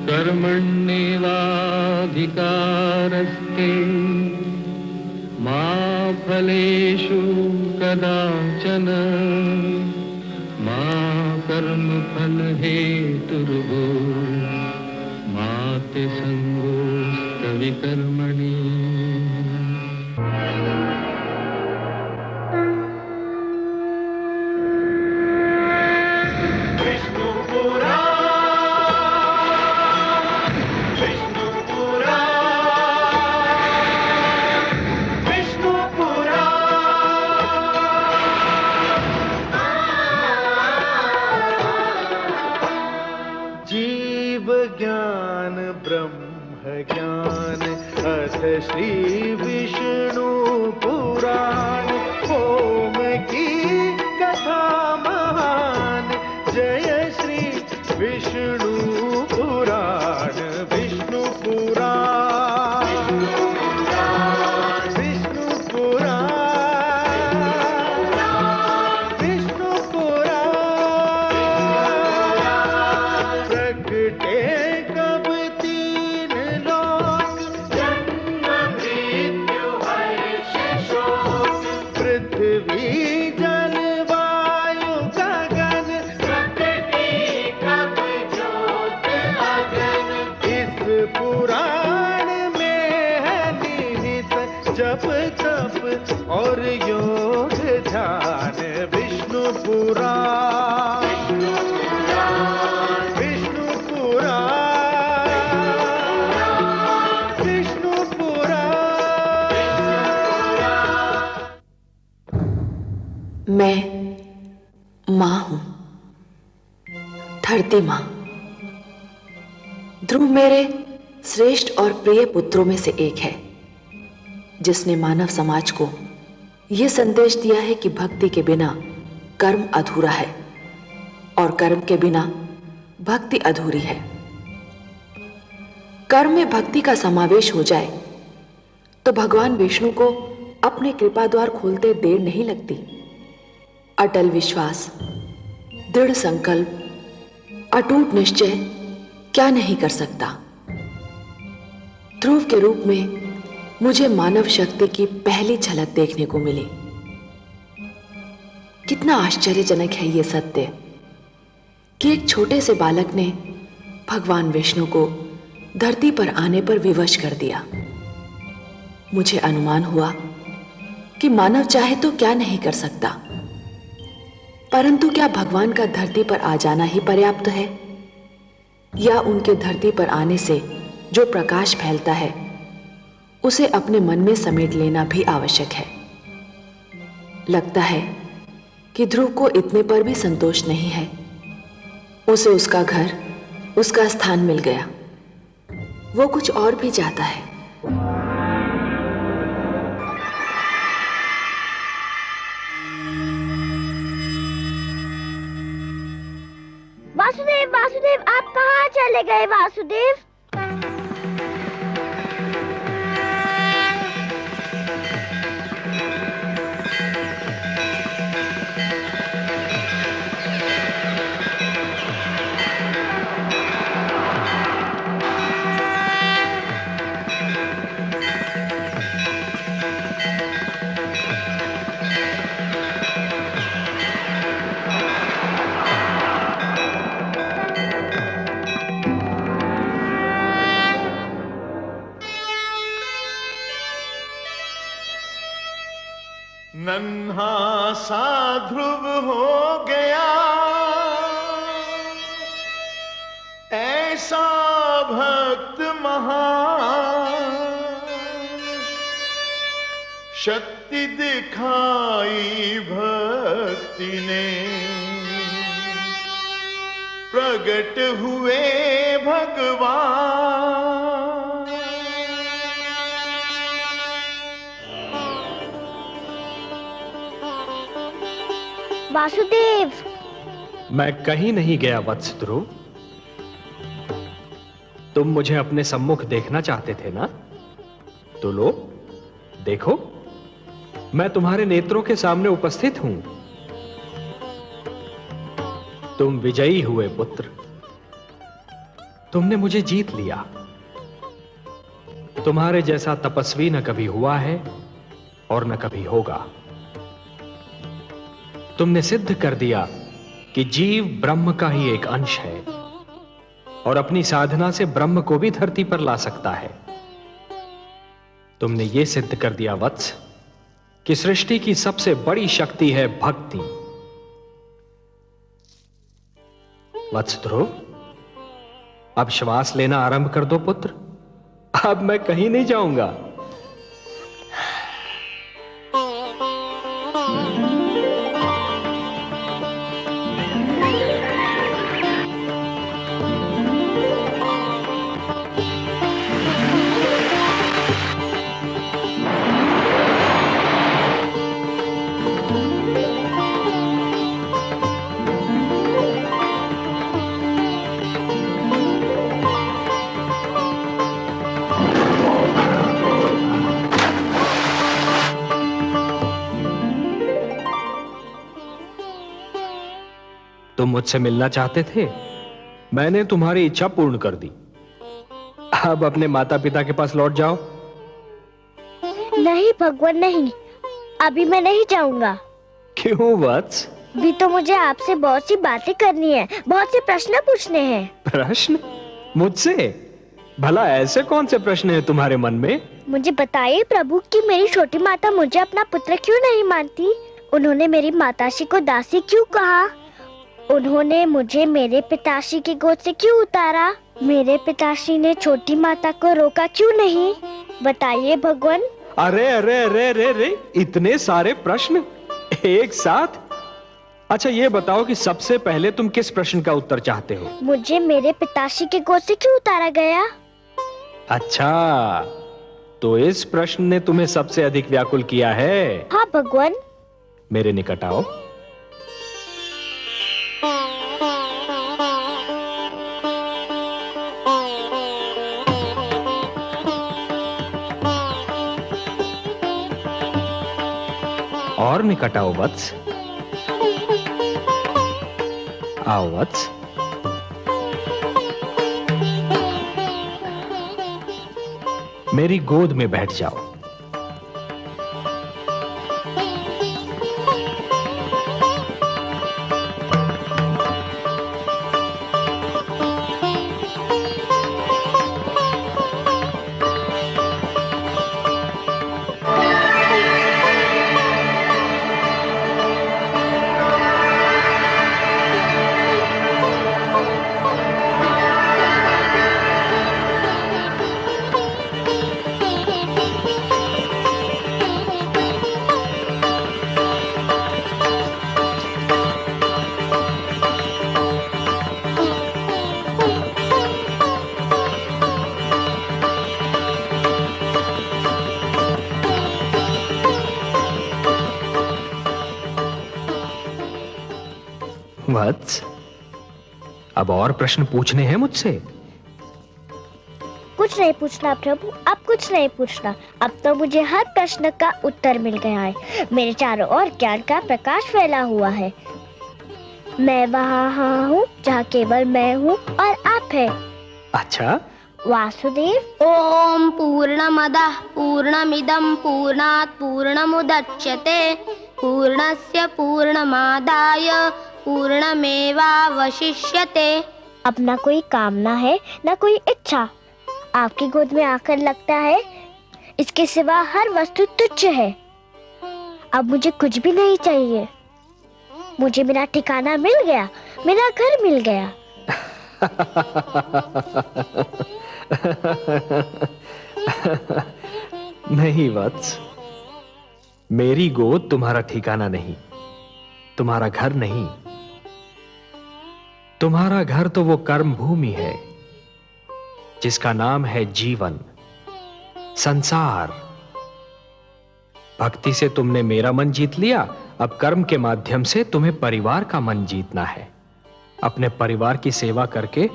कर्मण्येवाधिकारस्ते मा फलेषु कदाचन मा कर्मफलहेतुर्भो मा ते संगोऽस्तविकर्मणि। ज्ञान ब्रह्म ज्ञान अथ श्री विष्णु पुराण ओम की कथा महान जय श्री विष्णु पुराण विष्णु पुराण विष्णु पुराण विष्णु पुराण प्रकटे और योग ध्यान विष्णु पुराण विष्णु पुराण विष्णु पुराण। मैं मां हूं, धरती मां। ध्रुव मेरे श्रेष्ठ और प्रिय पुत्रों में से एक है, जिसने मानव समाज को यह संदेश दिया है कि भक्ति के बिना कर्म अधूरा है और कर्म के बिना भक्ति अधूरी है। कर्म में भक्ति का समावेश हो जाए तो भगवान विष्णु को अपने कृपा द्वार खोलते देर नहीं लगती। अटल विश्वास, दृढ़ संकल्प, अटूट निश्चय क्या नहीं कर सकता। ध्रुव के रूप में मुझे मानव शक्ति की पहली झलक देखने को मिली। कितना आश्चर्यजनक है यह सत्य कि एक छोटे से बालक ने भगवान विष्णु को धरती पर आने पर विवश कर दिया। मुझे अनुमान हुआ कि मानव चाहे तो क्या नहीं कर सकता, परंतु क्या भगवान का धरती पर आ जाना ही पर्याप्त है, या उनके धरती पर आने से जो प्रकाश फैलता है उसे अपने मन में समेट लेना भी आवश्यक है। लगता है कि ध्रुव को इतने पर भी संतोष नहीं है। उसे उसका घर, उसका स्थान मिल गया। वो कुछ और भी चाहता है। वासुदेव, वासुदेव, आप कहाँ चले गए वासुदेव? नन्हा सा ध्रुव हो गया, ऐसा भक्त महान, शक्ति दिखाई भक्ति ने, प्रगट हुए भगवान। वासुदेव, मैं कहीं नहीं गया वत्स ध्रुव। तुम मुझे अपने सम्मुख देखना चाहते थे ना? तो लो, देखो, मैं तुम्हारे नेत्रों के सामने उपस्थित हूं। तुम विजयी हुए पुत्र। तुमने मुझे जीत लिया। तुम्हारे जैसा तपस्वी न कभी हुआ है और न कभी होगा। तुमने सिद्ध कर दिया कि जीव ब्रह्म का ही एक अंश है और अपनी साधना से ब्रह्म को भी धरती पर ला सकता है। तुमने यह सिद्ध कर दिया वत्स कि सृष्टि की सबसे बड़ी शक्ति है भक्ति। वत्स ध्रुव, अब श्वास लेना आरंभ कर दो पुत्र। अब मैं कहीं नहीं जाऊंगा। तुम मुझसे मिलना चाहते थे, मैंने तुम्हारी इच्छा पूर्ण कर दी। अब अपने माता पिता के पास लौट जाओ। नहीं भगवान नहीं, अभी मैं नहीं जाऊंगा। क्यों वत्स? भी तो मुझे आपसे बहुत सी बातें करनी है, बहुत से प्रश्न पूछने हैं। प्रश्न? मुझसे? भला ऐसे कौन से प्रश्न हैं तुम्हारे मन में? मुझे बताइए प्रभु कि मेरी छोटी माता मुझे अपना पुत्र क्यों नहीं मानती? उन्होंने मेरी माताश्री को दासी क्यों कहा? उन्होंने मुझे मेरे पिताश्री की गोद से क्यों उतारा? मेरे पिताश्री ने छोटी माता को रोका क्यों नहीं? बताइए भगवान। अरे अरे अरे अरे अरे, इतने सारे प्रश्न एक साथ? अच्छा ये बताओ कि सबसे पहले तुम किस प्रश्न का उत्तर चाहते हो? मुझे मेरे पिताश्री की गोद से क्यों उतारा गया? अच्छा, तो इस प्रश्न ने तुम्हें सबसे अधिक व्याकुल किया है? हाँ भगवान। मेरे निकट आओ। और निकट आओ वत्स। आओ वत्स। मेरी गोद में बैठ जाओ। वत्स, अब और प्रश्न पूछने हैं मुझसे? कुछ नहीं पूछना प्रभु, अब कुछ नहीं पूछना। अब तो मुझे हर प्रश्न का उत्तर मिल गया है। मेरे चारों ओर ज्ञान का प्रकाश फैला हुआ है। मैं वहाँ हूँ जहाँ केवल मैं हूँ और आप है। अच्छा वासुदेव। ओम पूर्णमदः पूर्णमिदं पूर्णात् पूर्णमुदच्यते पूर्णस्य पूर्णमादाय पूर्णमेवावशिष्यते। अब ना कोई कामना है ना कोई इच्छा। आपकी गोद में आकर लगता है इसके सिवा हर वस्तु तुच्छ है। अब मुझे कुछ भी नहीं चाहिए। मुझे मेरा ठिकाना मिल गया, मेरा घर मिल गया। नहीं वत्स, मेरी गोद तुम्हारा ठिकाना नहीं, तुम्हारा घर नहीं। तुम्हारा घर तो वो कर्म भूमि है जिसका नाम है जीवन, संसार। भक्ति से तुमने मेरा मन जीत लिया, अब कर्म के माध्यम से तुम्हें परिवार का मन जीतना है। अपने परिवार की सेवा करके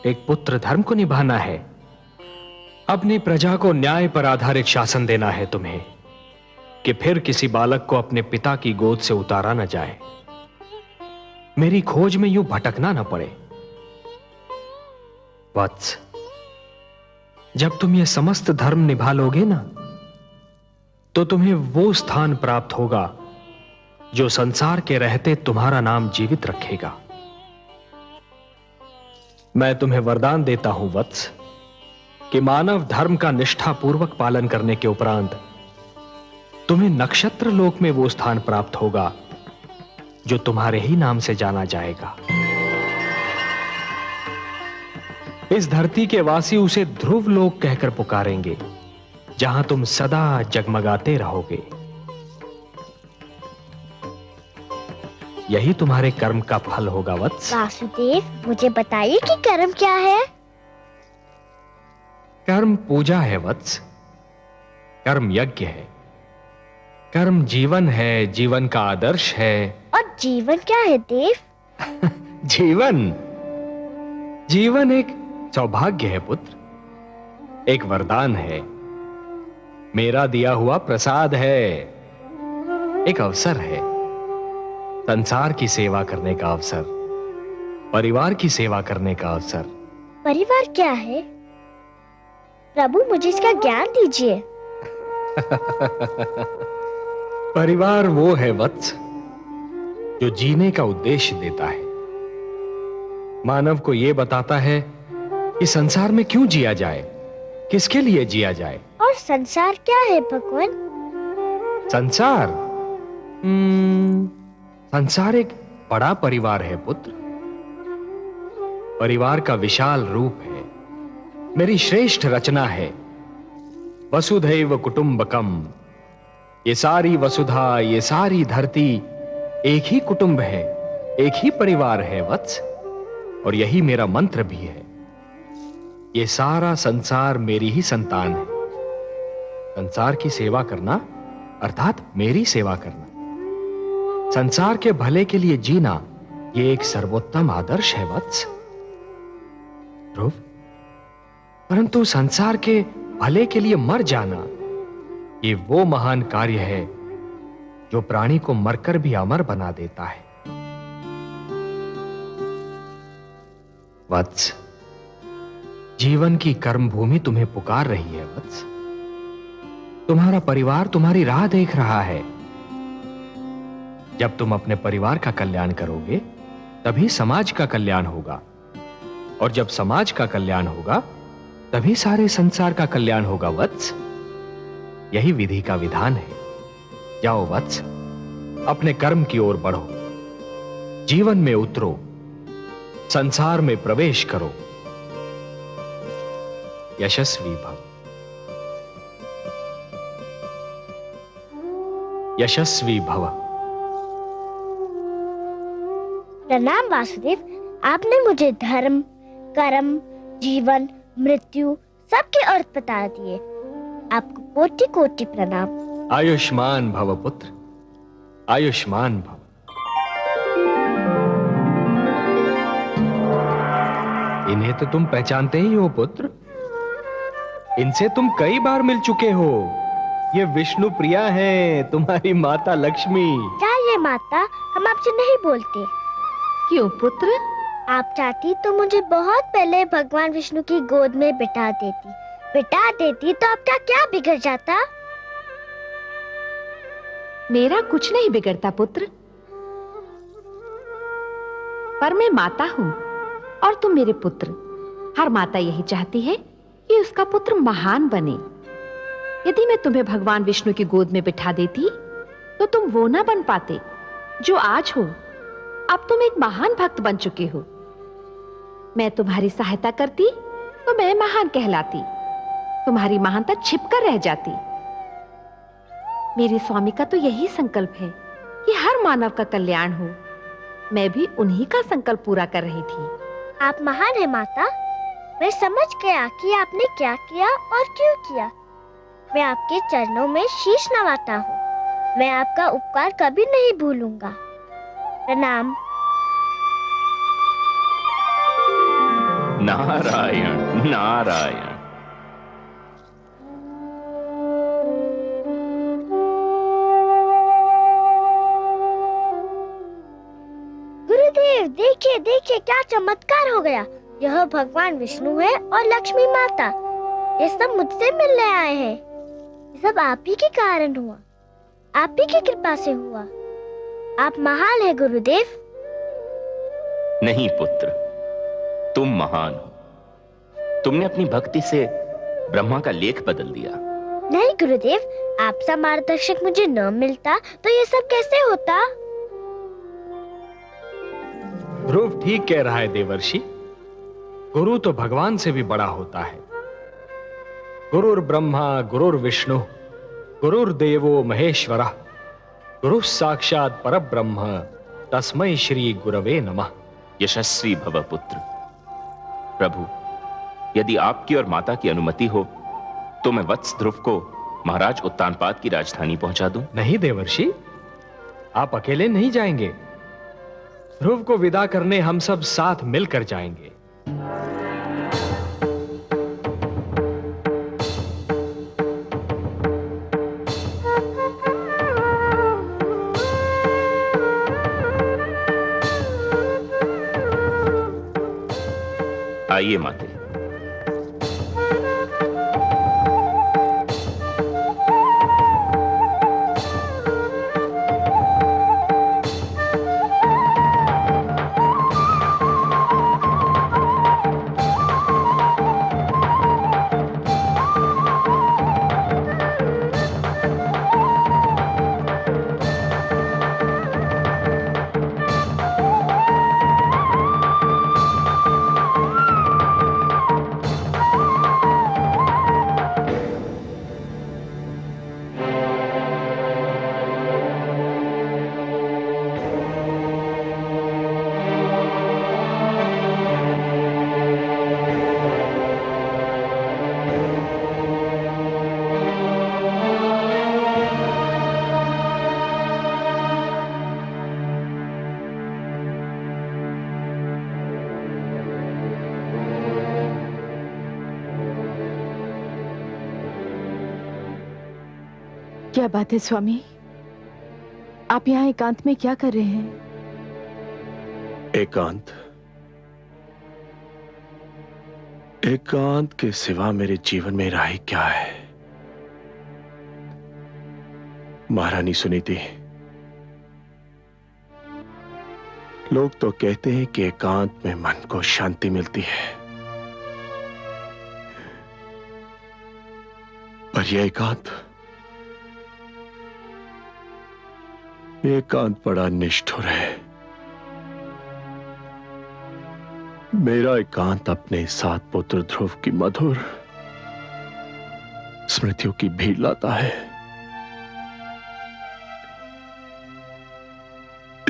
एक पुत्र धर्म को निभाना है। अपनी प्रजा को न्याय पर आधारित शासन देना है तुम्हें, कि फिर किसी बालक को अपने पिता की गोद से उतारा न जाए, मेरी खोज में यूं भटकना न पड़े। वत्स, जब तुम ये समस्त धर्म निभा लोगे ना, तो तुम्हें वो स्थान प्राप्त होगा जो संसार के रहते तुम्हारा नाम जीवित रखेगा। मैं तुम्हें वरदान देता हूं वत्स कि मानव धर्म का निष्ठापूर्वक पालन करने के उपरांत तुम्हें नक्षत्र लोक में वो स्थान प्राप्त होगा जो तुम्हारे ही नाम से जाना जाएगा। इस धरती के वासी उसे ध्रुव लोक कहकर पुकारेंगे, जहां तुम सदा जगमगाते रहोगे। यही तुम्हारे कर्म का फल होगा वत्स। वासुदेव, मुझे बताइए कि कर्म क्या है? कर्म पूजा है वत्स, कर्म यज्ञ है, कर्म जीवन है, जीवन का आदर्श है। और जीवन क्या है देव? जीवन एक सौभाग्य है पुत्र, एक वरदान है, मेरा दिया हुआ प्रसाद है, एक अवसर है, संसार की सेवा करने का अवसर, परिवार की सेवा करने का अवसर। परिवार क्या है? प्रभु, मुझे इसका ज्ञान दीजिए। परिवार वो है वत्स जो जीने का उद्देश्य देता है, मानव को यह बताता है कि संसार में क्यों जिया जाए, किसके लिए जिया जाए। और संसार क्या है भगवान? संसार संसार एक बड़ा परिवार है पुत्र, परिवार का विशाल रूप है, मेरी श्रेष्ठ रचना है। वसुधैव कुटुंबकम, ये सारी वसुधा, ये सारी धरती एक ही कुटुंब है, एक ही परिवार है वत्स, और यही मेरा मंत्र भी है। ये सारा संसार मेरी ही संतान है। संसार की सेवा करना अर्थात मेरी सेवा करना, संसार के भले के लिए जीना, ये एक सर्वोत्तम आदर्श है वत्स। ध्रुव, परंतु संसार के भले के लिए मर जाना, ये वो महान कार्य है जो प्राणी को मरकर भी अमर बना देता है। वत्स, जीवन की कर्म भूमि तुम्हें पुकार रही है वत्स। तुम्हारा परिवार तुम्हारी राह देख रहा है। जब तुम अपने परिवार का कल्याण करोगे, तभी समाज का कल्याण होगा, और जब समाज का कल्याण होगा, तभी सारे संसार का कल्याण होगा वत्स। यही विधि का विधान है। जाओ वत्स, अपने कर्म की ओर बढ़ो, जीवन में उतरो, संसार में प्रवेश करो। यशस्वी भव, यशस्वी भव। प्रणाम वासुदेव, आपने मुझे धर्म, कर्म, जीवन, मृत्यु सबके अर्थ बता दिए। आपको कोटि कोटि प्रणाम। आयुष्मान भव पुत्र, आयुष्मान भव। इन्हें तो तुम पहचानते ही हो पुत्र, इनसे तुम कई बार मिल चुके हो। ये विष्णु प्रिया हैं, तुम्हारी माता लक्ष्मी। क्या ये माता? हम आपसे नहीं बोलते। क्यों पुत्र? आप चाहती तो मुझे बहुत पहले भगवान विष्णु की गोद में बिठा देती तो आपका क्या बिगड़ जाता? मेरा कुछ नहीं बिगड़ता पुत्र, पर मैं माता हूं और तुम मेरे पुत्र। हर माता यही चाहती है कि उसका पुत्र महान बने। यदि मैं तुम्हें भगवान विष्णु की गोद में बिठा देती तो तुम वो ना बन पाते जो आज हो। अब तुम एक महान भक्त बन चुके हो। मैं तुम्हारी सहायता करती तो मैं महान कहलाती, तुम्हारी महानता छिपकर रह जाती। मेरे स्वामी का तो यही संकल्प है कि हर मानव का कल्याण हो। मैं भी उन्हीं का संकल्प पूरा कर रही थी। आप महान है माता। मैं समझ गया कि आपने क्या किया और क्यों किया। मैं आपके चरणों में शीश नवाता हूँ। मैं आपका उपकार कभी नहीं भूलूंगा। प्रणाम। नारायण नारायण। गुरुदेव, देखिए देखिए क्या चमत्कार हो गया। यह भगवान विष्णु है और लक्ष्मी माता। ये सब मुझसे मिलने आए हैं। ये सब आप ही के कारण हुआ, आप ही की कृपा से हुआ। आप महान है गुरुदेव। नहीं पुत्र, तुम महान हो। तुमने अपनी भक्ति से ब्रह्मा का लेख बदल दिया। नहीं गुरुदेव, आपसा मार्गदर्शक मुझे न मिलता तो ये सब कैसे होता? ध्रुव ठीक कह रहा है देवर्षि। गुरु तो भगवान से भी बड़ा होता है। गुरुर ब्रह्मा गुरुर विष्णु गुरुर्देवो महेश्वरः गुरु साक्षात परब्रह्म तस्मै श्री गुरवे नमः। यशस्वी भव पुत्र। प्रभु, यदि आपकी और माता की अनुमति हो तो मैं वत्स ध्रुव को महाराज उत्तानपाद की राजधानी पहुंचा दूं। नहीं देवर्षि, आप अकेले नहीं जाएंगे। ध्रुव को विदा करने हम सब साथ मिलकर जाएंगे। आइए माते। क्या बात है स्वामी, आप यहाँ एकांत में क्या कर रहे हैं? एकांत? एकांत के सिवा मेरे जीवन में राह क्या है? महारानी सुनीति, लोग तो कहते हैं कि एकांत में मन को शांति मिलती है, पर यह एकांत बड़ा निष्ठुर है। मेरा एकांत अपने साथ पुत्र ध्रुव की मधुर स्मृतियों की भीड़ लाता है।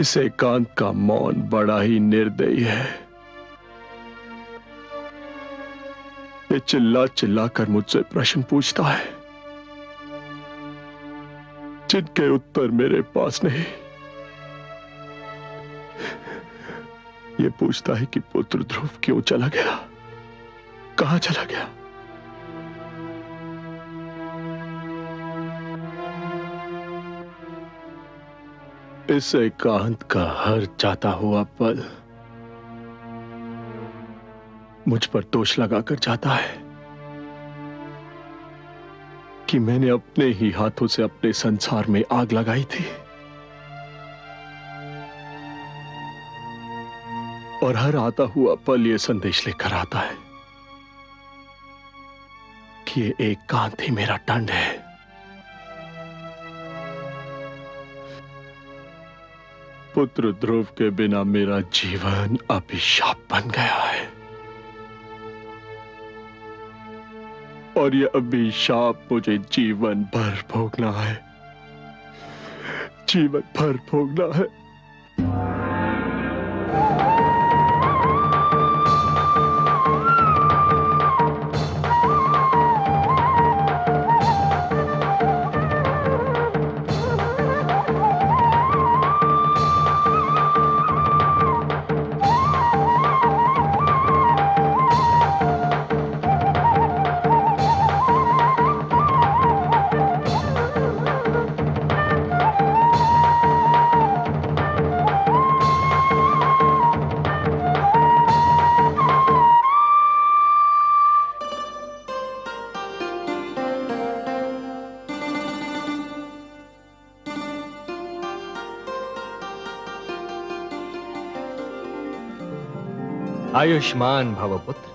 इस एकांत का मौन बड़ा ही निर्दयी है। ये चिल्ला चिल्ला कर मुझसे प्रश्न पूछता है जिनके उत्तर मेरे पास नहीं। ये पूछता है कि पुत्र ध्रुव क्यों चला गया, कहां चला गया। इस एकांत का हर जाता हुआ पल मुझ पर दोष लगाकर जाता है कि मैंने अपने ही हाथों से अपने संसार में आग लगाई थी, और हर आता हुआ पल यह संदेश लेकर आता है कि ये एकांत ही मेरा दंड है। पुत्र ध्रुव के बिना मेरा जीवन अभिशाप बन गया है, और यह अभिशाप मुझे जीवन भर भोगना है, जीवन भर भोगना है। आयुष्मान भव पुत्र।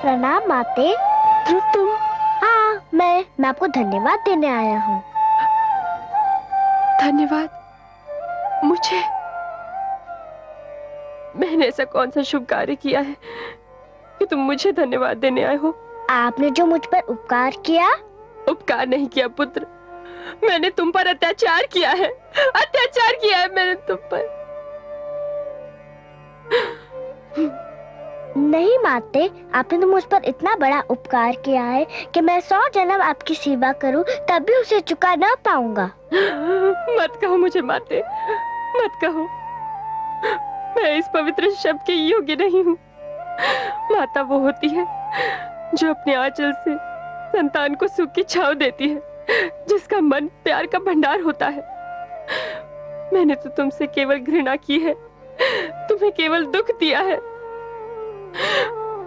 प्रणाम माते। ध्रुव तुम? हाँ, मैं आपको धन्यवाद देने आया हूँ। धन्यवाद? मुझे? मैंने ऐसा कौन सा शुभ कार्य किया है कि तुम मुझे धन्यवाद देने आए हो? आपने जो मुझ पर उपकार किया। उपकार नहीं किया पुत्र, मैंने तुम पर अत्याचार किया है। अत्याचार किया है मैंने तुम पर। नहीं माते, आपने तो मुझ पर इतना बड़ा उपकार किया है कि मैं 100 जन्म आपकी सेवा करूं तब भी उसे चुका ना पाऊंगा। मत कहो मुझे माते, मत कहो। मैं इस पवित्र शब्द के योग्य नहीं हूँ। माता वो होती है जो अपने आंचल से संतान को सुख की छांव देती है, जिसका मन प्यार का भंडार होता है। मैंने तो तुमसे केवल घृणा की है, तुम्हें केवल दुख दिया है।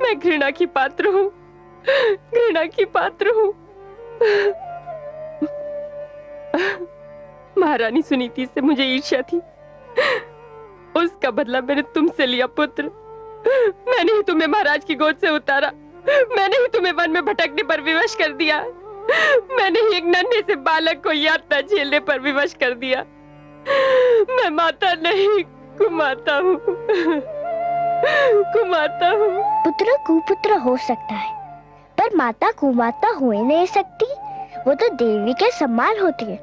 मैं घृणा की पात्र हूँ, घृणा की पात्र हूँ। महारानी सुनीति से मुझे ईर्ष्या थी, उसका बदला मैंने तुमसे लिया पुत्र। मैंने ही तुम्हें महाराज की गोद से उतारा, मैंने ही तुम्हें वन में भटकने पर विवश कर दिया, मैंने ही एक नन्हे से बालक को यातना झेलने पर विवश कर दिया। मैं माता नहीं, कुमाता हूँ, कुमाता हूँ। पुत्र कुपुत्र हो सकता है, पर माता कुमाता हो ही नहीं सकती। वो तो देवी के समान होती है,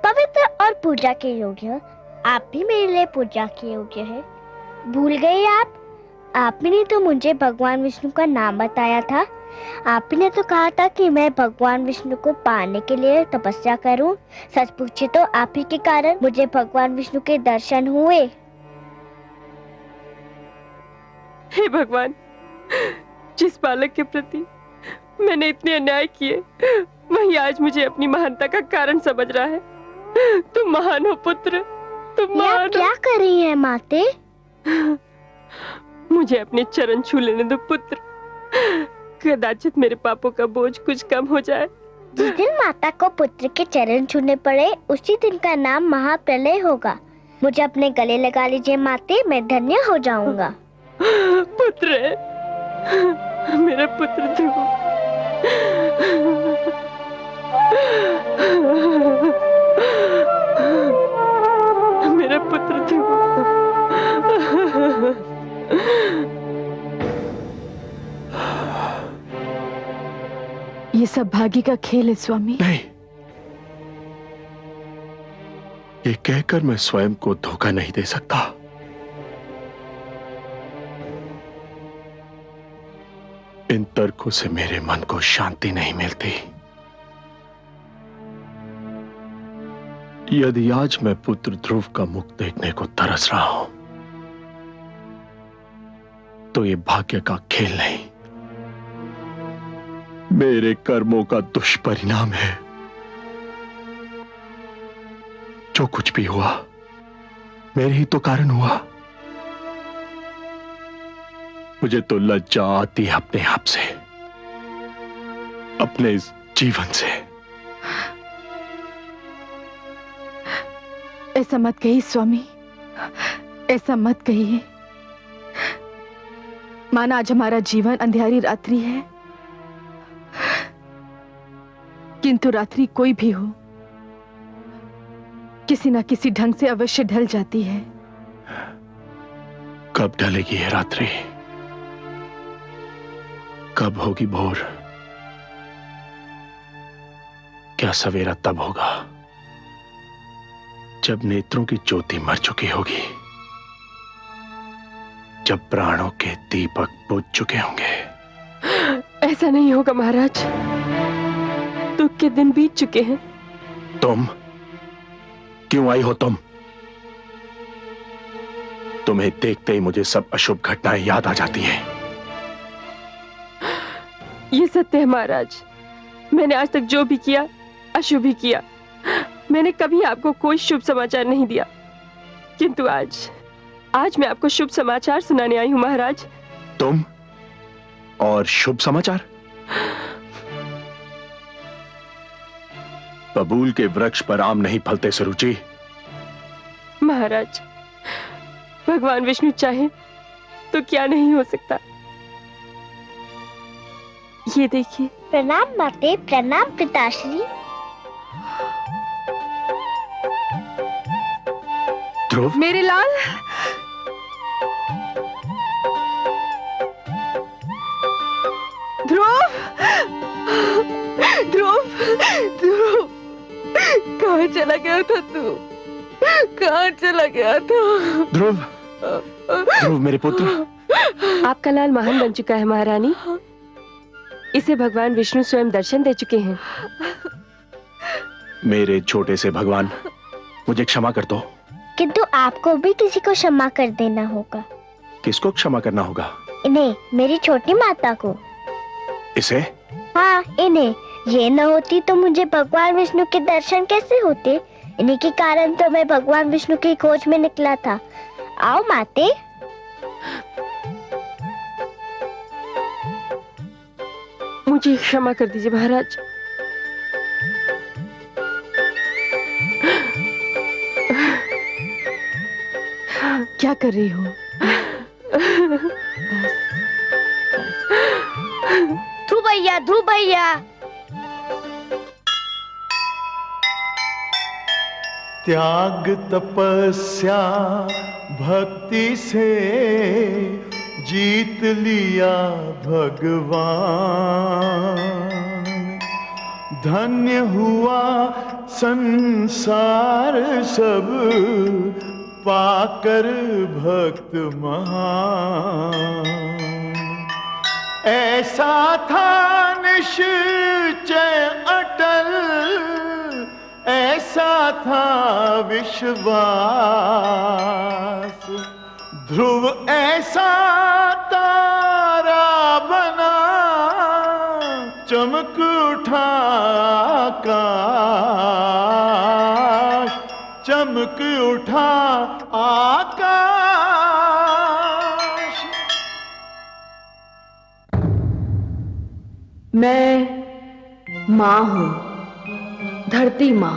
पवित्र और पूजा के योग्य। आप भी मेरे लिए पूजा के योग्य है। भूल गए आप? आपने तो मुझे भगवान विष्णु का नाम बताया था। आपने तो कहा था कि मैं भगवान विष्णु को पाने के लिए तपस्या करूं। सच पूछे तो आप ही के कारण मुझे भगवान विष्णु के दर्शन हुए। हे भगवान, जिस बालक के प्रति मैंने इतने अन्याय किए, वही आज मुझे अपनी महानता का कारण समझ रहा है। तुम महान हो पुत्र, तुम महान हो। क्या कर रही है माते? मुझे अपने चरण छू लेने दो पुत्र, कदाचित मेरे पापों का बोझ कुछ कम हो जाए। जिस दिन माता को पुत्र के चरण छूने पड़े, उसी दिन का नाम महाप्रलय होगा। मुझे अपने गले लगा लीजिए माते, मैं धन्य हो जाऊंगा। पुत्र, मेरा पुत्र ध्रुव, मेरा पुत्र ध्रुव। ये सब भाग्य का खेल है स्वामी। नहीं, ये कहकर मैं स्वयं को धोखा नहीं दे सकता। इन तर्कों से मेरे मन को शांति नहीं मिलती। यदि आज मैं पुत्र ध्रुव का मुख देखने को तरस रहा हूं, तो ये भाग्य का खेल नहीं, मेरे कर्मों का दुष्परिणाम है। जो कुछ भी हुआ मेरे ही तो कारण हुआ। मुझे तो लज्जा आती है अपने आप से, अपने इस जीवन से। ऐसा मत कहिए स्वामी, ऐसा मत कहिए। माना आज हमारा जीवन अंधेरी रात्रि है, किंतु रात्रि कोई भी हो, किसी न किसी ढंग से अवश्य ढल जाती है। कब ढलेगी ये रात्रि? कब होगी भोर? क्या सवेरा तब होगा जब नेत्रों की ज्योति मर चुकी होगी, जब प्राणों के दीपक बुझ चुके होंगे। ऐसा नहीं होगा महाराज, दुख के दिन बीत चुके हैं। तुम क्यों आई हो? तुम्हें देखते ही मुझे सब अशुभ घटनाएं याद आ जाती हैं। ये सत्य है महाराज, मैंने आज तक जो भी किया अशुभ ही किया। मैंने कभी आपको कोई शुभ समाचार नहीं दिया, किंतु आज मैं आपको शुभ समाचार सुनाने आई हूं महाराज। तुम और शुभ समाचार? बबूल के वृक्ष पर आम नहीं फलते सुरुचि। महाराज, भगवान विष्णु चाहे तो क्या नहीं हो सकता। ये देखिए। प्रणाम माते, प्रणाम पिताश्री। ध्रुव, मेरे लाल। ध्रुव, ध्रुव, ध्रुव, कहाँ चला गया था तू? कहाँ चला गया था? ध्रुव, ध्रुव मेरे पुत्र। आपका लाल महान बन चुका है महारानी। इसे भगवान विष्णु स्वयं दर्शन दे चुके हैं। मेरे छोटे से भगवान, मुझे क्षमा कर दो। किंतु आपको भी किसी को क्षमा कर देना होगा। किसको क्षमा करना होगा? इन्हें, मेरी छोटी माता को। इसे? हाँ, इन्हें। ये न होती तो मुझे भगवान विष्णु के दर्शन कैसे होते? इन्हीं के कारण तो मैं भगवान विष्णु की खोज में निकला था। आओ माते। मुझे क्षमा कर दीजिए महाराज। क्या कर रही हो? ध्रुव भैया, ध्रुव भैया। त्याग तपस्या भक्ति से जीत लिया भगवान। धन्य हुआ संसार सब पाकर भक्त महान। ऐसा था निश्चय अटल, ऐसा था विश्वास। ध्रुव ऐसा तारा बना, चमक उठा आकाश, चमक उठा आकाश। मैं मां हूं, धरती मां।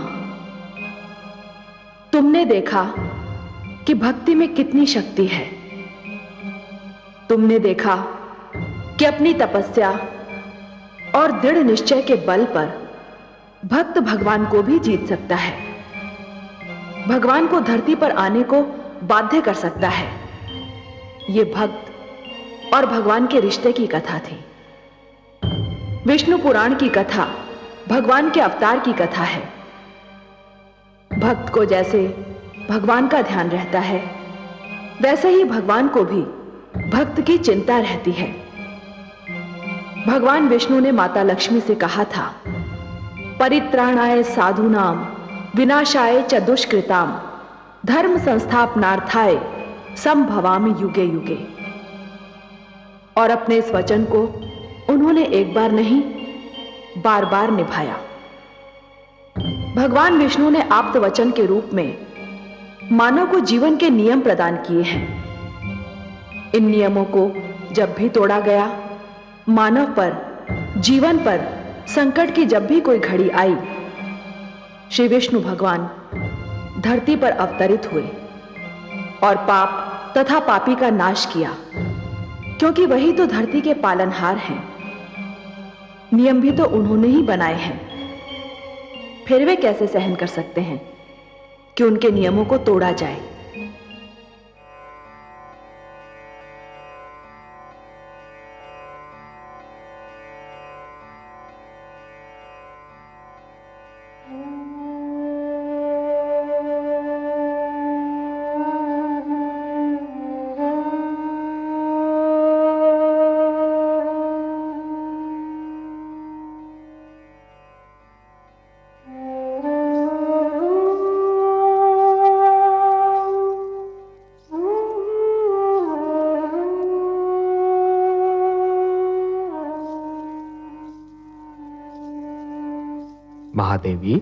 तुमने देखा कि भक्ति में कितनी शक्ति है। तुमने देखा कि अपनी तपस्या और दृढ़ निश्चय के बल पर भक्त भगवान को भी जीत सकता है, भगवान को धरती पर आने को बाध्य कर सकता है। यह भक्त और भगवान के रिश्ते की कथा थी। विष्णु पुराण की कथा भगवान के अवतार की कथा है। भक्त को जैसे भगवान का ध्यान रहता है, वैसे ही भगवान को भी भक्त की चिंता रहती है। भगवान विष्णु ने माता लक्ष्मी से कहा था, परित्राणाय साधूनाम विनाशाय च दुष्कृताम धर्म संस्थापनार्थाय संभवामि युगे युगे। और अपने इस वचन को उन्होंने एक बार नहीं, बार बार निभाया। भगवान विष्णु ने आप्त वचन के रूप में मानव को जीवन के नियम प्रदान किए हैं। इन नियमों को जब भी तोड़ा गया, मानव पर, जीवन पर संकट की जब भी कोई घड़ी आई, श्री विष्णु भगवान धरती पर अवतरित हुए और पाप तथा पापी का नाश किया, क्योंकि वही तो धरती के पालनहार हैं। नियम भी तो उन्होंने ही बनाए हैं, फिर वे कैसे सहन कर सकते हैं कि उनके नियमों को तोड़ा जाए। महादेवी।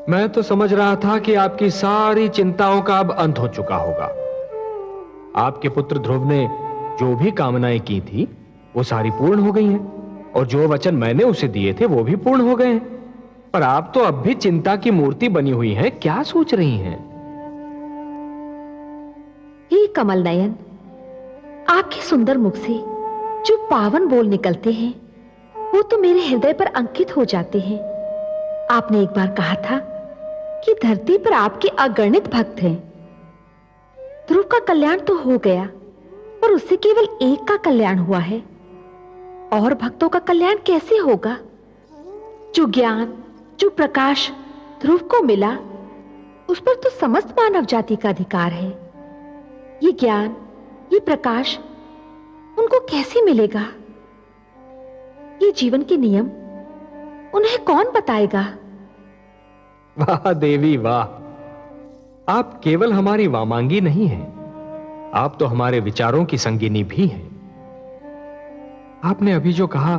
मैं तो समझ रहा था कि आपकी सारी चिंताओं का अब अंत हो चुका होगा। आपके पुत्र ध्रुव ने जो भी कामनाएं की थी वो सारी पूर्ण हो गई हैं, और जो वचन मैंने उसे दिए थे वो भी पूर्ण हो गए हैं। पर आप तो अब भी चिंता की मूर्ति बनी हुई हैं। क्या सोच रही हैं? हे कमल नयन, आपके सुंदर मुख से जो पावन बोल निकलते हैं वो तो मेरे हृदय पर अंकित हो जाते हैं। आपने एक बार कहा था कि धरती पर आपके अगणित भक्त हैं। ध्रुव का कल्याण तो हो गया, पर उससे केवल एक का कल्याण हुआ है, और भक्तों का कल्याण कैसे होगा? जो ज्ञान, जो प्रकाश ध्रुव को मिला, उस पर तो समस्त मानव जाति का अधिकार है। ये ज्ञान, ये प्रकाश उनको कैसे मिलेगा? ये जीवन के नियम उन्हें कौन बताएगा? वाह देवी वाह, आप केवल हमारी वामांगी नहीं हैं, आप तो हमारे विचारों की संगिनी भी हैं। आपने अभी जो कहा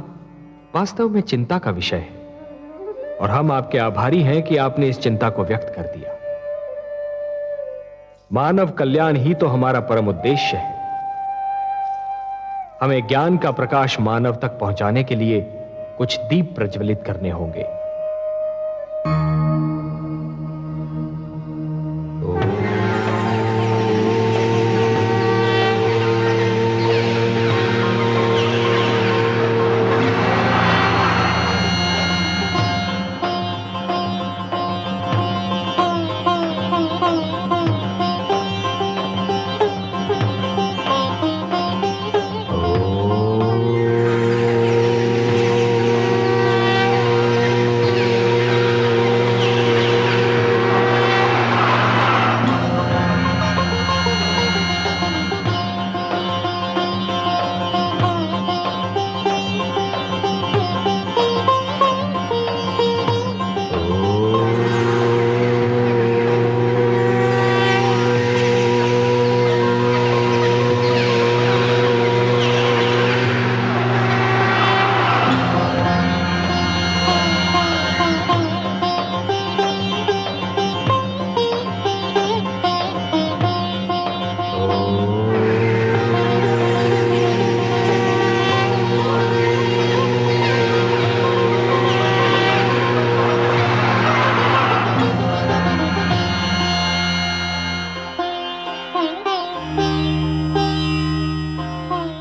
वास्तव में चिंता का विषय है, और हम आपके आभारी हैं कि आपने इस चिंता को व्यक्त कर दिया। मानव कल्याण ही तो हमारा परम उद्देश्य है। हमें ज्ञान का प्रकाश मानव तक पहुंचाने के लिए कुछ दीप प्रज्वलित करने होंगे।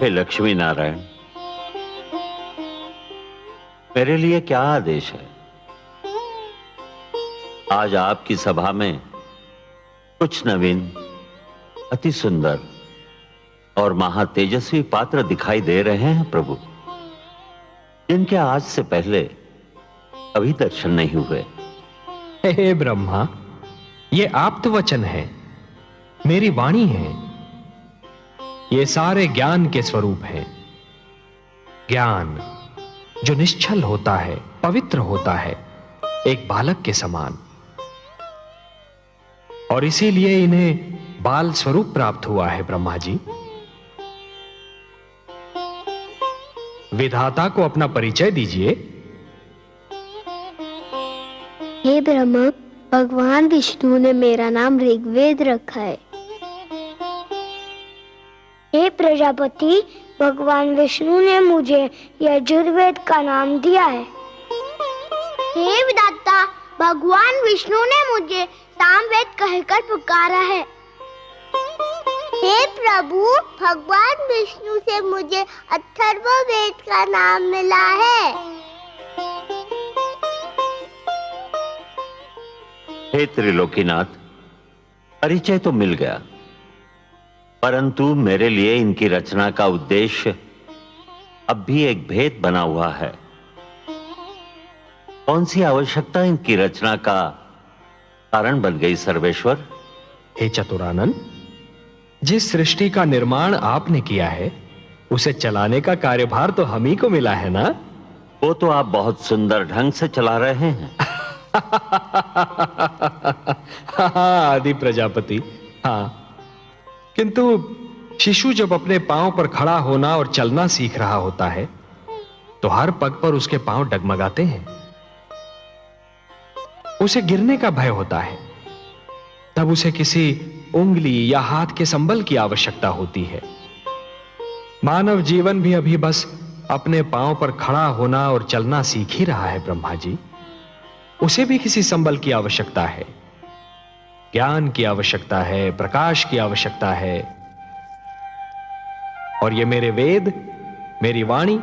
लक्ष्मी नारायण, मेरे लिए क्या आदेश है? आज आपकी सभा में कुछ नवीन, अति सुंदर और महातेजस्वी पात्र दिखाई दे रहे हैं प्रभु, जिनके आज से पहले अभी दर्शन नहीं हुए। हे ब्रह्मा, ये आप्त वचन है, मेरी वाणी है। ये सारे ज्ञान के स्वरूप हैं। ज्ञान जो निश्चल होता है, पवित्र होता है, एक बालक के समान, और इसीलिए इन्हें बाल स्वरूप प्राप्त हुआ है। ब्रह्मा जी, विधाता को अपना परिचय दीजिए। हे ब्रह्मा, भगवान विष्णु ने मेरा नाम ऋग्वेद रखा है। हे प्रजापति, भगवान विष्णु ने मुझे यजुर्वेद का नाम दिया है। हे विधाता, भगवान विष्णु ने मुझे सामवेद कहकर पुकारा है। हे प्रभु, भगवान विष्णु से मुझे अथर्ववेद का नाम मिला है। हे त्रिलोकीनाथ, परिचय तो मिल गया, परंतु मेरे लिए इनकी रचना का उद्देश्य अब भी एक भेद बना हुआ है। कौन सी आवश्यकता इनकी रचना का कारण बन गई सर्वेश्वर? हे चतुरानन, जिस सृष्टि का निर्माण आपने किया है उसे चलाने का कार्यभार तो हम ही को मिला है ना? वो तो आप बहुत सुंदर ढंग से चला रहे हैं। आदि प्रजापति, हाँ, किंतु शिशु जब अपने पांव पर खड़ा होना और चलना सीख रहा होता है तो हर पग पर उसके पांव डगमगाते हैं। उसे गिरने का भय होता है, तब उसे किसी उंगली या हाथ के संबल की आवश्यकता होती है। मानव जीवन भी अभी बस अपने पांव पर खड़ा होना और चलना सीख ही रहा है ब्रह्मा जी। उसे भी किसी संबल की आवश्यकता है, ज्ञान की आवश्यकता है, प्रकाश की आवश्यकता है। और ये मेरे वेद, मेरी वाणी,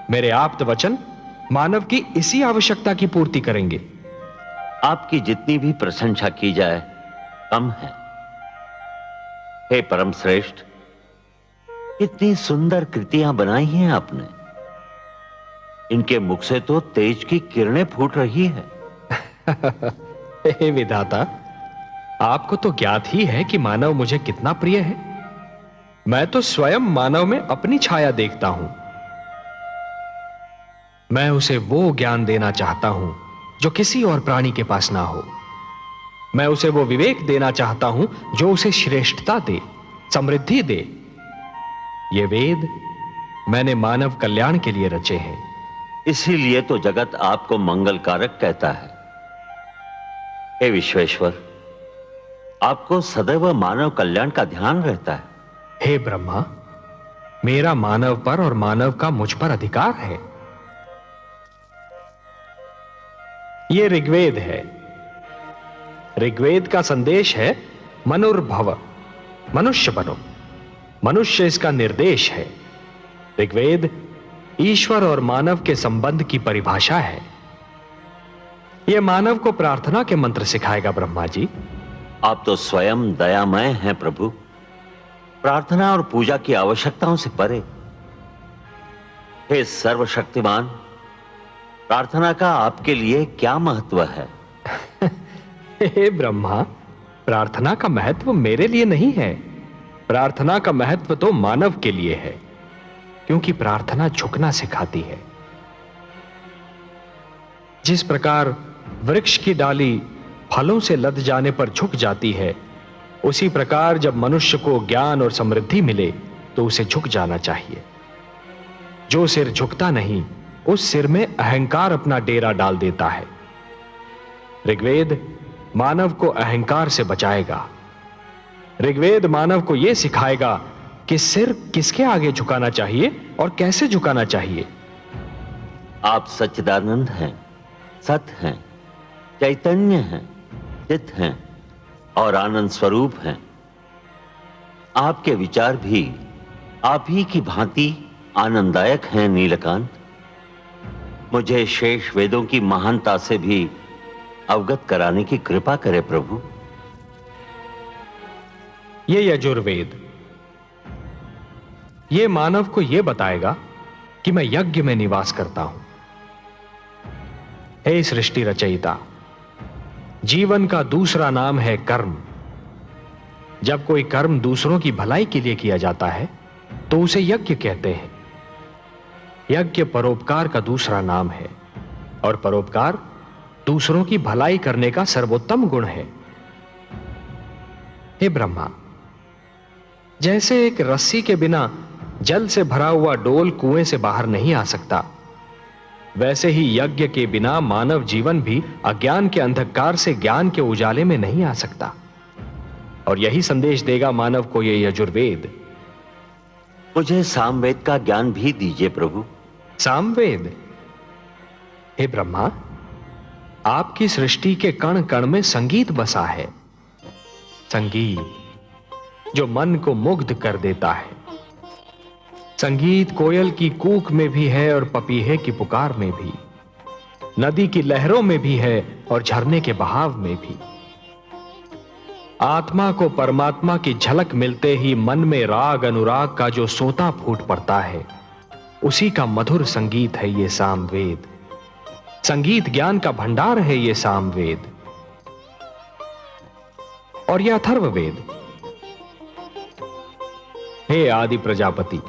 मेरे आप्त वचन मानव की इसी आवश्यकता की पूर्ति करेंगे। आपकी जितनी भी प्रशंसा की जाए कम है। हे परम श्रेष्ठ, कितनी सुंदर कृतियां बनाई हैं आपने। इनके मुख से तो तेज की किरणें फूट रही है। हे विधाता, आपको तो ज्ञात ही है कि मानव मुझे कितना प्रिय है। मैं तो स्वयं मानव में अपनी छाया देखता हूं। मैं उसे वो ज्ञान देना चाहता हूं जो किसी और प्राणी के पास ना हो। मैं उसे वो विवेक देना चाहता हूं जो उसे श्रेष्ठता दे, समृद्धि दे। ये वेद मैंने मानव कल्याण के लिए रचे हैं। इसीलिए तो जगत आपको मंगलकारक कहता है। हे विश्वेश्वर, आपको सदैव मानव कल्याण का ध्यान रहता है। हे ब्रह्मा, मेरा मानव पर और मानव का मुझ पर अधिकार है। ये ऋग्वेद है। ऋग्वेद का संदेश है मनुर्भव, मनुष्य बनो। मनुष्य इसका निर्देश है। ऋग्वेद ईश्वर और मानव के संबंध की परिभाषा है। यह मानव को प्रार्थना के मंत्र सिखाएगा ब्रह्मा जी। आप तो स्वयं दयामय हैं प्रभु, प्रार्थना और पूजा की आवश्यकताओं से परे। हे सर्वशक्तिमान, प्रार्थना का आपके लिए क्या महत्व है? हे ब्रह्मा, प्रार्थना का महत्व मेरे लिए नहीं है। प्रार्थना का महत्व तो मानव के लिए है, क्योंकि प्रार्थना झुकना सिखाती है। जिस प्रकार वृक्ष की डाली फलों से लद जाने पर झुक जाती है, उसी प्रकार जब मनुष्य को ज्ञान और समृद्धि मिले तो उसे झुक जाना चाहिए। जो सिर झुकता नहीं, उस सिर में अहंकार अपना डेरा डाल देता है। ऋग्वेद मानव को अहंकार से बचाएगा। ऋग्वेद मानव को यह सिखाएगा कि सिर किसके आगे झुकाना चाहिए और कैसे झुकाना चाहिए। आप सच्चिदानंद हैं, सत हैं, चैतन्य हैं, चित हैं और आनंद स्वरूप हैं। आपके विचार भी आप ही की भांति आनंददायक हैं नीलकांत। मुझे शेष वेदों की महानता से भी अवगत कराने की कृपा करे प्रभु। ये यजुर्वेद, ये मानव को यह बताएगा कि मैं यज्ञ में निवास करता हूं। हे सृष्टि रचयिता, जीवन का दूसरा नाम है कर्म। जब कोई कर्म दूसरों की भलाई के लिए किया जाता है तो उसे यज्ञ कहते हैं। यज्ञ परोपकार का दूसरा नाम है और परोपकार दूसरों की भलाई करने का सर्वोत्तम गुण है। हे ब्रह्मा, जैसे एक रस्सी के बिना जल से भरा हुआ डोल कुएं से बाहर नहीं आ सकता, वैसे ही यज्ञ के बिना मानव जीवन भी अज्ञान के अंधकार से ज्ञान के उजाले में नहीं आ सकता। और यही संदेश देगा मानव को यह यजुर्वेद। मुझे सामवेद का ज्ञान भी दीजिए प्रभु। सामवेद? हे ब्रह्मा, आपकी सृष्टि के कण कण में संगीत बसा है। संगीत जो मन को मुग्ध कर देता है। संगीत कोयल की कूक में भी है और पपीहे की पुकार में भी, नदी की लहरों में भी है और झरने के बहाव में भी। आत्मा को परमात्मा की झलक मिलते ही मन में राग अनुराग का जो सोता फूट पड़ता है, उसी का मधुर संगीत है ये सामवेद। संगीत ज्ञान का भंडार है ये सामवेद। और यह अथर्ववेद। हे आदि प्रजापति,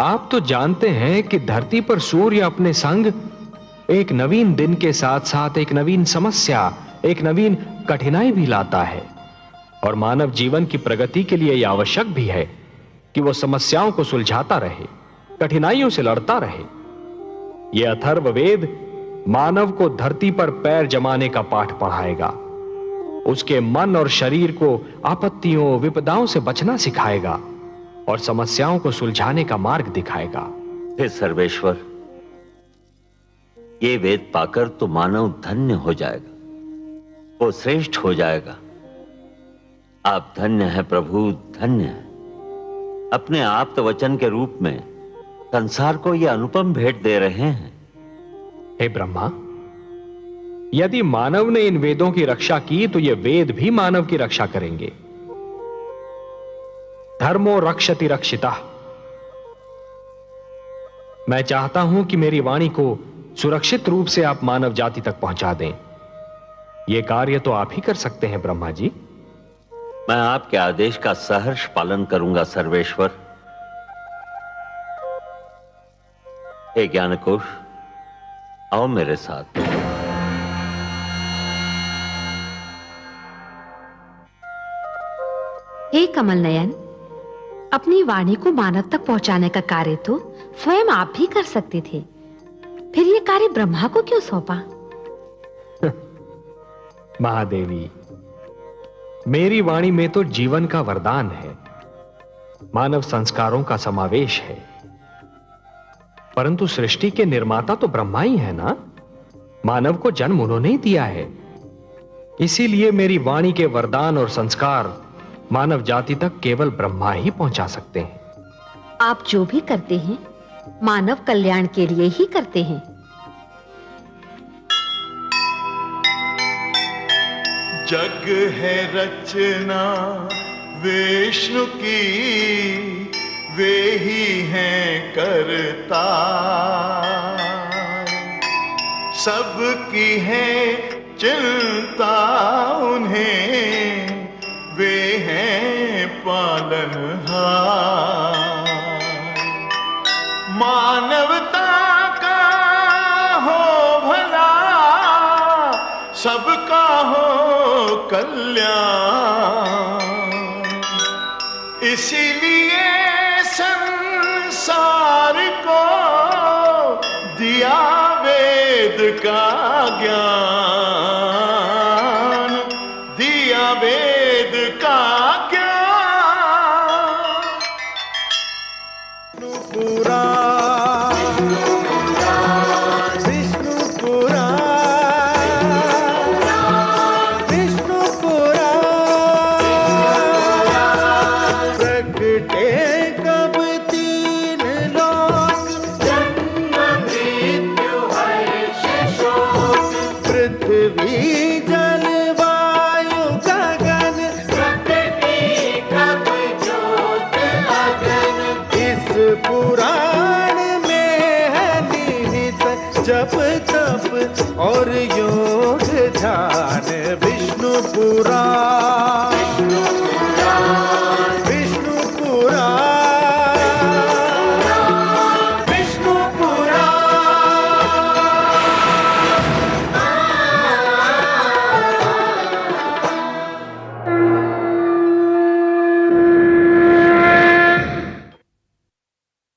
आप तो जानते हैं कि धरती पर सूर्य अपने संग एक नवीन दिन के साथ साथ एक नवीन समस्या, एक नवीन कठिनाई भी लाता है। और मानव जीवन की प्रगति के लिए यह आवश्यक भी है कि वह समस्याओं को सुलझाता रहे, कठिनाइयों से लड़ता रहे। यह अथर्ववेद मानव को धरती पर पैर जमाने का पाठ पढ़ाएगा, उसके मन और शरीर को आपत्तियों विपदाओं से बचना सिखाएगा और समस्याओं को सुलझाने का मार्ग दिखाएगा। हे सर्वेश्वर, ये वेद पाकर तो मानव धन्य हो जाएगा, वो श्रेष्ठ हो जाएगा। आप धन्य हैं प्रभु, धन्य हैं। अपने आप्त वचन के रूप में संसार को यह अनुपम भेंट दे रहे हैं। हे ब्रह्मा, यदि मानव ने इन वेदों की रक्षा की तो ये वेद भी मानव की रक्षा करेंगे। धर्मो रक्षति रक्षिता। मैं चाहता हूं कि मेरी वाणी को सुरक्षित रूप से आप मानव जाति तक पहुंचा दें। यह कार्य तो आप ही कर सकते हैं ब्रह्मा जी। मैं आपके आदेश का सहर्ष पालन करूंगा सर्वेश्वर। हे ज्ञानकोश, आओ मेरे साथ। हे कमल नयन, अपनी वाणी को मानव तक पहुंचाने का कार्य तो स्वयं आप भी कर सकते थे, फिर यह कार्य ब्रह्मा को क्यों सौंपा? महादेवी, मेरी वाणी में तो जीवन का वरदान है, मानव संस्कारों का समावेश है, परंतु सृष्टि के निर्माता तो ब्रह्मा ही है ना। मानव को जन्म उन्होंने ही दिया है, इसीलिए मेरी वाणी के वरदान और संस्कार मानव जाति तक केवल ब्रह्मा ही पहुंचा सकते हैं। आप जो भी करते हैं मानव कल्याण के लिए ही करते हैं। जग है रचना विष्णु की, वे ही हैं करता। सबकी है चिंता उन्हें, वे हैं पालनहार। मानवता का हो भला, सबका हो कल्याण, इसीलिए संसार को दिया वेद का ज्ञान, दिया वेद का ज्ञान। और